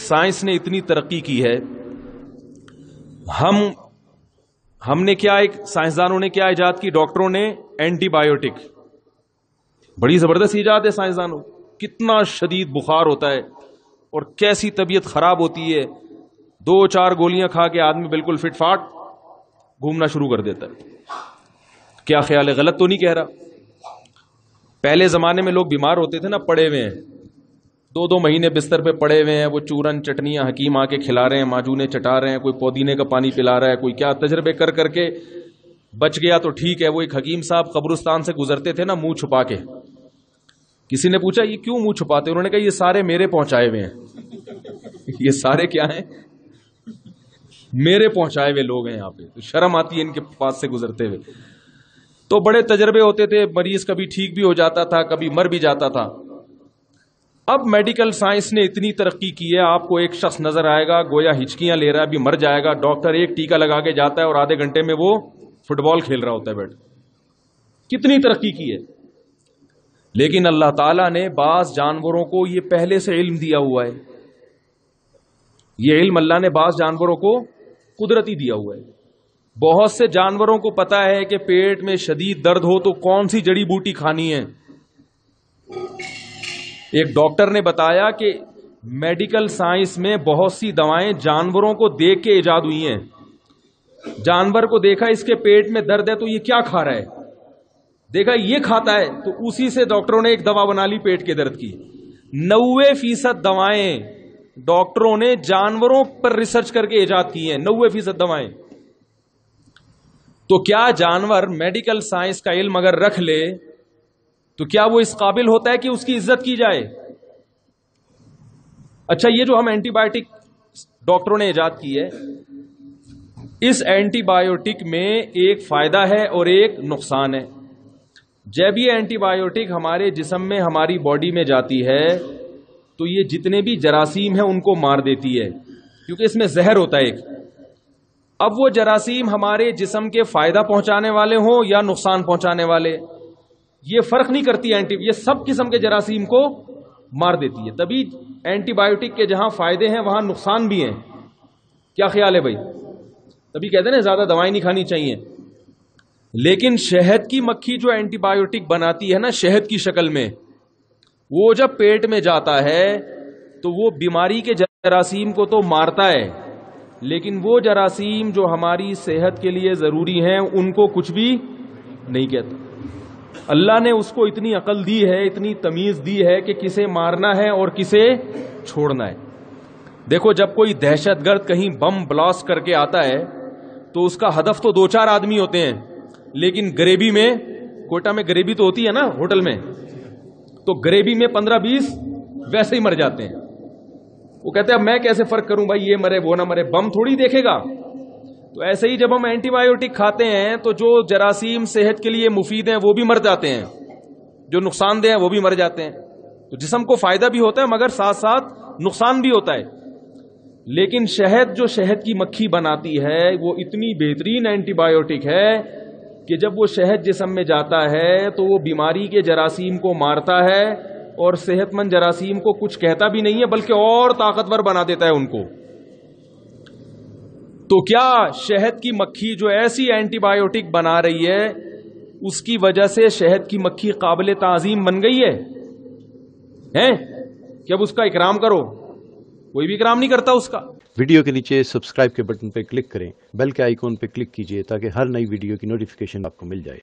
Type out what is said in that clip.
Science نے اتنی ترقی کی ہے، ہم نے کیا، ایک سائنسدانوں نے کیا ایجاد کی، ڈاکٹروں نے اینٹی بایوٹک، بڑی زبردست ایجاد ہے سائنسدانوں، کتنا شدید بخار ہوتا ہے اور کیسی طبیعت خراب ہوتی ہے، 2-4 گولیاں کھا کے آدمی بالکل فٹ فاٹ گھومنا شروع کر دیتا ہے۔ کیا خیال ہے، غلط تو نہیں کہہ رہا؟ پہلے زمانے میں لوگ بیمار ہوتے تھے نا، پڑے ہوئے ہیں 2-2 مہینے بستر پہ پڑے ہوئے ہیں، وہ چورن چٹنیاں حکیم آ کے کھلا رہے ہیں، معجونے چٹا رہے ہیں، کوئی پودینے کا پانی پلا رہا ہے، کوئی کیا تجربے کر کر کے بچ گیا تو ٹھیک ہے۔ وہ ایک حکیم صاحب قبرستان سے گزرتے تھے نا منہ چھپا کے، کسی نے پوچھا یہ کیوں منہ چھپاتے؟ انہوں نے کہا یہ سارے میرے پہنچائے ہوئے ہیں۔ یہ سارے کیا ہیں؟ میرے پہنچائے ہوئے لوگ ہیں یہاں پہ، تو شرم آتی ہے ان کے پاس سے گزرتے ہوئے۔ تو بڑے تجربے ہوتے تھے، مریض کبھی ٹھیک بھی ہو جاتا تھا، کبھی مر بھی جاتا تھا۔ اب میڈیکل سائنس نے اتنی ترقی کی ہے، آپ کو ایک شخص نظر آئے گا گویا ہچکیاں لے رہا ہے، ابھی مر جائے گا، ڈاکٹر ایک ٹیکہ لگا کے جاتا ہے اور آدھے گھنٹے میں وہ فٹ بال کھیل رہا ہوتا ہے بیٹھ۔ کتنی ترقی کی ہے۔ لیکن اللہ تعالیٰ نے بعض جانوروں کو یہ پہلے سے علم دیا ہوا ہے، یہ علم اللہ نے بعض جانوروں کو قدرتی دیا ہوا ہے۔ بہت سے جانوروں کو پتا ہے کہ پیٹ میں شدید درد ہو تو کون سی جڑی بوٹی کھانی ہے۔ ایک ڈاکٹر نے بتایا کہ میڈیکل سائنس میں بہت سی دوائیں جانوروں کو دیکھ کے ایجاد ہوئی ہیں۔ جانور کو دیکھا اس کے پیٹ میں درد ہے تو یہ کیا کھا رہا ہے، دیکھا یہ کھاتا ہے تو اسی سے ڈاکٹروں نے ایک دوا بنا لی پیٹ کے درد کی۔ 90% دوائیں ڈاکٹروں نے جانوروں پر ریسرچ کر کے ایجاد کی ہیں، 90% دوائیں۔ تو کیا جانور میڈیکل سائنس کا علم اگر رکھ لے تو کیا وہ اس قابل ہوتا ہے کہ اس کی عزت کی جائے؟ اچھا، یہ جو ہم اینٹی بایوٹک ڈاکٹروں نے ایجاد کی ہے، اس اینٹی بایوٹک میں ایک فائدہ ہے اور ایک نقصان ہے۔ جب یہ اینٹی بایوٹک ہمارے جسم میں، ہماری باڈی میں جاتی ہے تو یہ جتنے بھی جراثیم ہیں ان کو مار دیتی ہے، کیونکہ اس میں زہر ہوتا ہے ایک۔ اب وہ جراثیم ہمارے جسم کے فائدہ پہنچانے والے ہوں یا نقصان پہنچانے والے، یہ فرق نہیں کرتی یہ سب قسم کے جراثیم کو مار دیتی ہے۔ تبھی اینٹی بایوٹک کے جہاں فائدے ہیں وہاں نقصان بھی ہیں۔ کیا خیال ہے بھائی؟ تبھی کہتے ہیں نا زیادہ دوائیں نہیں کھانی چاہیے۔ لیکن شہد کی مکھی جو اینٹی بایوٹک بناتی ہے نا شہد کی شکل میں، وہ جب پیٹ میں جاتا ہے تو وہ بیماری کے جراثیم کو تو مارتا ہے، لیکن وہ جراثیم جو ہماری صحت کے لیے ضروری ہیں ان کو کچھ بھی نہیں کہتا۔ اللہ نے اس کو اتنی عقل دی ہے، اتنی تمیز دی ہے کہ کسے مارنا ہے اور کسے چھوڑنا ہے۔ دیکھو، جب کوئی دہشت گرد کہیں بم بلاسٹ کر کے آتا ہے تو اس کا ہدف تو 2-4 آدمی ہوتے ہیں، لیکن گریبی میں، کوئٹہ میں گریبی تو ہوتی ہے نا ہوٹل میں، تو گریبی میں 15-20 ویسے ہی مر جاتے ہیں۔ وہ کہتے ہیں اب میں کیسے فرق کروں بھائی، یہ مرے وہ نہ مرے، بم تھوڑی دیکھے گا۔ تو ایسے ہی جب ہم اینٹی بایوٹک کھاتے ہیں تو جو جراثیم صحت کے لیے مفید ہیں وہ بھی مر جاتے ہیں، جو نقصان دہ ہیں وہ بھی مر جاتے ہیں۔ تو جسم کو فائدہ بھی ہوتا ہے مگر ساتھ ساتھ نقصان بھی ہوتا ہے۔ لیکن شہد، جو شہد کی مکھی بناتی ہے، وہ اتنی بہترین اینٹی بایوٹک ہے کہ جب وہ شہد جسم میں جاتا ہے تو وہ بیماری کے جراثیم کو مارتا ہے اور صحت مند جراثیم کو کچھ کہتا بھی نہیں ہے بلکہ اور طاقتور بنا دیتا ہے ان کو۔ تو کیا شہد کی مکھی جو ایسی اینٹی بایوٹک بنا رہی ہے اس کی وجہ سے شہد کی مکھی قابل تعظیم بن گئی ہے کہ اب اس کا اکرام کرو؟ کوئی بھی اکرام نہیں کرتا اس کا۔ ویڈیو کے نیچے سبسکرائب کے بٹن پہ کلک کریں، بیل کے آئیکن پہ کلک کیجئے تاکہ ہر نئی ویڈیو کی نوٹیفیکیشن آپ کو مل جائے۔